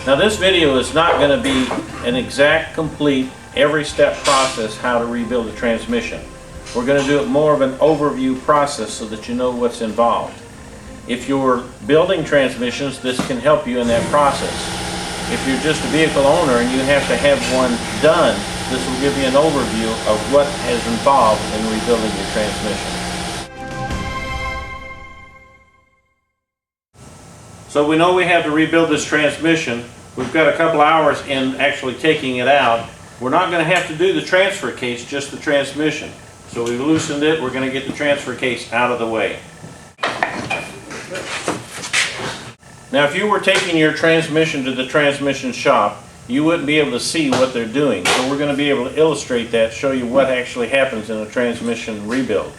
Now this video is not going to be an exact, complete, every step process how to rebuild a transmission. We're going to do it more of an overview process so that you know what's involved. If you're building transmissions, this can help you in that process. If you're just a vehicle owner and you have to have one done, this will give you an overview of what is involved in rebuilding your transmission. So we know we have to rebuild this transmission. We've got a couple hours in actually taking it out. We're not going to have to do the transfer case, just the transmission. So we've loosened it. We're going to get the transfer case out of the way. Now if you were taking your transmission to the transmission shop, you wouldn't be able to see what they're doing. So we're going to be able to illustrate that, show you what actually happens in a transmission rebuild.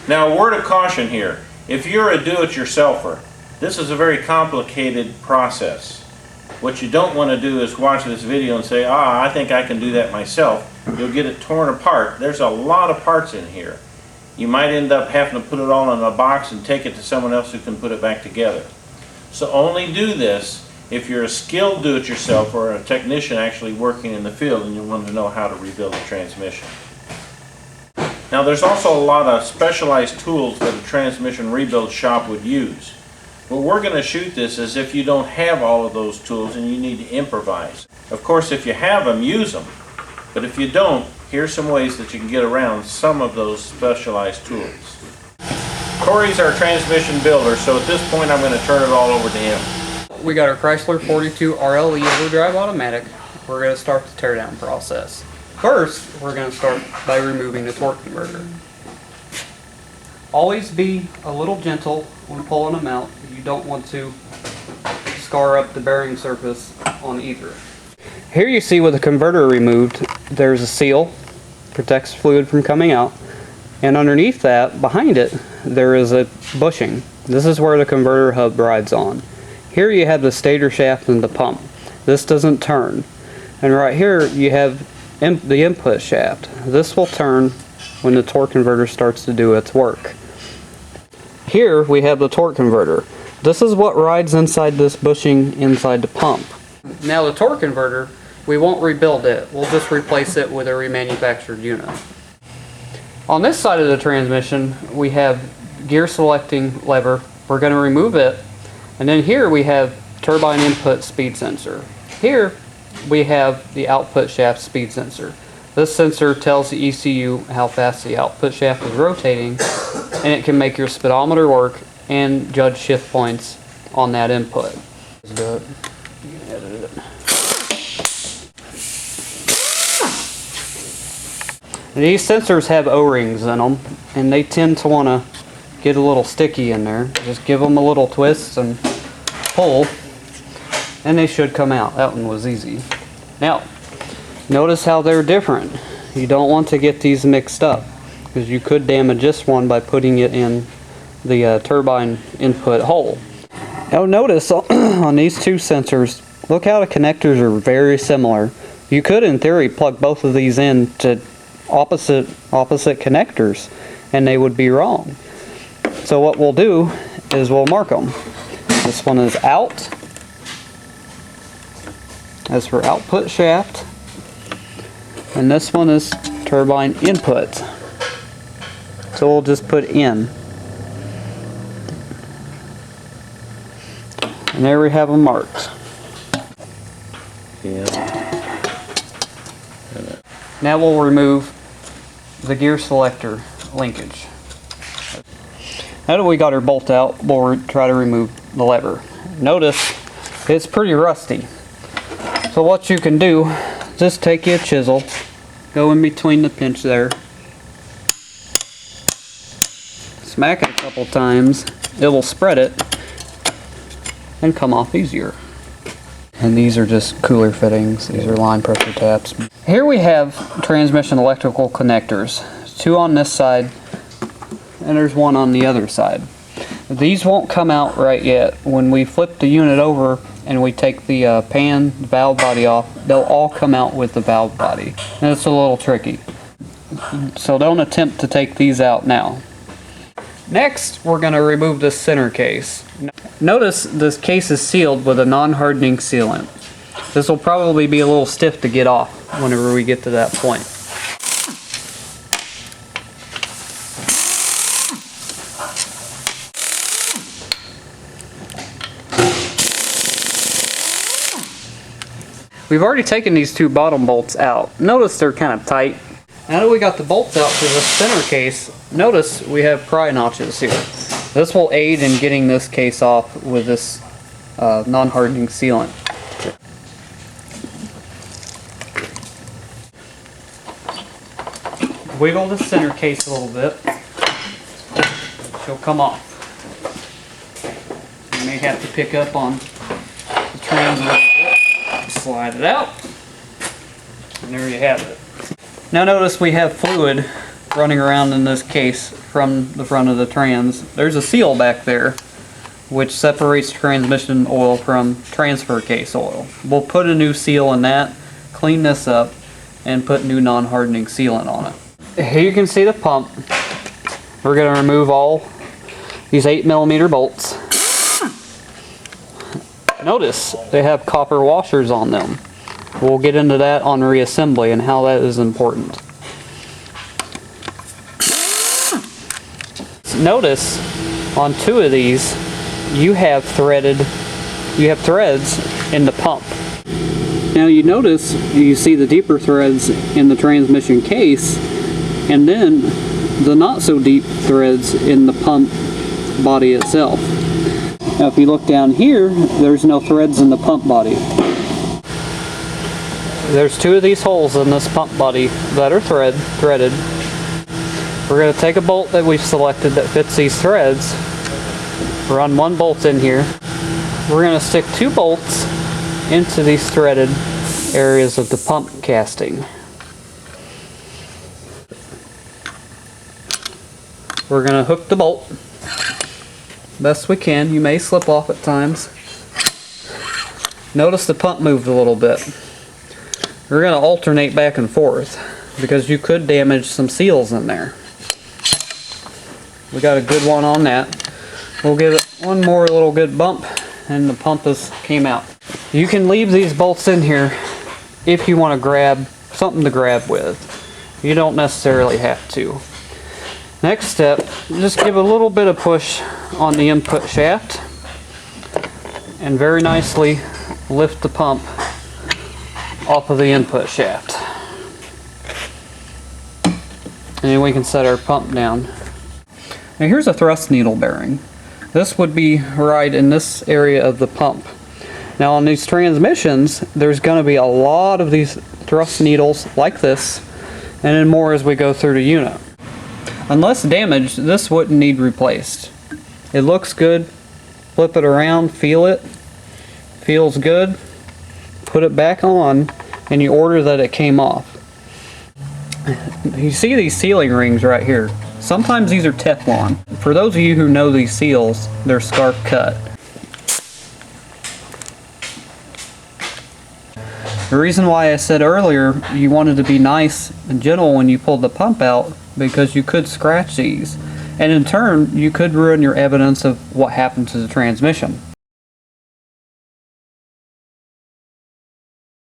Now a word of caution here. If you're a do-it-yourselfer, this is a very complicated process. What you don't want to do is watch this video and say, I think I can do that myself. You'll get it torn apart. There's a lot of parts in here. You might end up having to put it all in a box and take it to someone else who can put it back together. So only do this if you're a skilled do-it-yourself or a technician actually working in the field and you want to know how to rebuild a transmission. Now there's also a lot of specialized tools that a transmission rebuild shop would use. What we're going to shoot this as if you don't have all of those tools and you need to improvise. Of course, if you have them, use them. But if you don't, here's some ways that you can get around some of those specialized tools. Corey's our transmission builder, so at this point I'm going to turn it all over to him. We got our Chrysler 42 RLE overdrive automatic. We're going to start the teardown process. First, we're going to start by removing the torque converter. Always be a little gentle when pulling them out. You don't want to scar up the bearing surface on either. Here you see with the converter removed, there's a seal, protects fluid from coming out, and underneath that, behind it, there is a bushing. This is where the converter hub rides on. Here you have the stator shaft and the pump. This doesn't turn. And right here you have the input shaft. This will turn when the torque converter starts to do its work. Here we have the torque converter. This is what rides inside this bushing inside the pump. Now the torque converter, we won't rebuild it. We'll just replace it with a remanufactured unit. On this side of the transmission, we have gear selecting lever. We're going to remove it. And then here we have turbine input speed sensor. Here we have the output shaft speed sensor. This sensor tells the ECU how fast the output shaft is rotating, and it can make your speedometer work and judge shift points on that input. Let's do it. You can edit it. These sensors have O-rings in them, and they tend to want to get a little sticky in there. Just give them a little twist and pull, and they should come out. That one was easy. Now, notice how they're different. You don't want to get these mixed up, because you could damage this one by putting it in the turbine input hole. Now notice on these two sensors, look how the connectors are very similar. You could in theory plug both of these in to opposite connectors and they would be wrong. So what we'll do is we'll mark them. This one is out. As for output shaft. And this one is turbine input. So we'll just put in. And there we have them marked. Yeah. Now we'll remove the gear selector linkage. Now that we got our bolt out, we'll try to remove the lever. Notice it's pretty rusty. So what you can do, just take your chisel, go in between the pinch there, smack it a couple times, it will spread it and come off easier. And these are just cooler fittings. These are line pressure taps. Here we have transmission electrical connectors. Two on this side and there's one on the other side. These won't come out right yet. When we flip the unit over and we take the valve body off, they'll all come out with the valve body. And it's a little tricky. So don't attempt to take these out now. Next, we're going to remove the center case. Notice this case is sealed with a non-hardening sealant. This will probably be a little stiff to get off whenever we get to that point. We've already taken these two bottom bolts out. Notice they're kind of tight. Now that we got the bolts out to the center case, notice we have pry notches here. This will aid in getting this case off with this non-hardening sealant. Wiggle the center case a little bit. She'll come off. You may have to pick up on the trans a little bit. Slide it out. And there you have it. Now notice we have fluid running around in this case from the front of the trans. There's a seal back there which separates transmission oil from transfer case oil. We'll put a new seal in that, clean this up, and put new non-hardening sealant on it. Here you can see the pump. We're going to remove all these 8mm bolts. Notice they have copper washers on them. We'll get into that on reassembly and how that is important. Notice on two of these you have threads in the pump. Now you notice you see the deeper threads in the transmission case and then the not so deep threads in the pump body itself. Now if you look down here, there's no threads in the pump body. There's two of these holes in this pump body that are threaded. We're going to take a bolt that we've selected that fits these threads, run one bolt in here. We're going to stick two bolts into these threaded areas of the pump casting. We're going to hook the bolt best we can. You may slip off at times. Notice the pump moved a little bit. We're going to alternate back and forth because you could damage some seals in there. We got a good one on that. We'll give it one more little good bump and the pump came out. You can leave these bolts in here if you want to grab something to grab with. You don't necessarily have to. Next step, just give a little bit of push on the input shaft and very nicely lift the pump off of the input shaft. And then we can set our pump down. Now here's a thrust needle bearing. This would be right in this area of the pump. Now on these transmissions, there's going to be a lot of these thrust needles like this, and then more as we go through the unit. Unless damaged, this wouldn't need replaced. It looks good. Flip it around, feel it. Feels good. Put it back on, and you order that it came off. You see these sealing rings right here. Sometimes these are Teflon. For those of you who know these seals, they're scarf cut. The reason why I said earlier you wanted to be nice and gentle when you pulled the pump out, because you could scratch these, and in turn you could ruin your evidence of what happened to the transmission.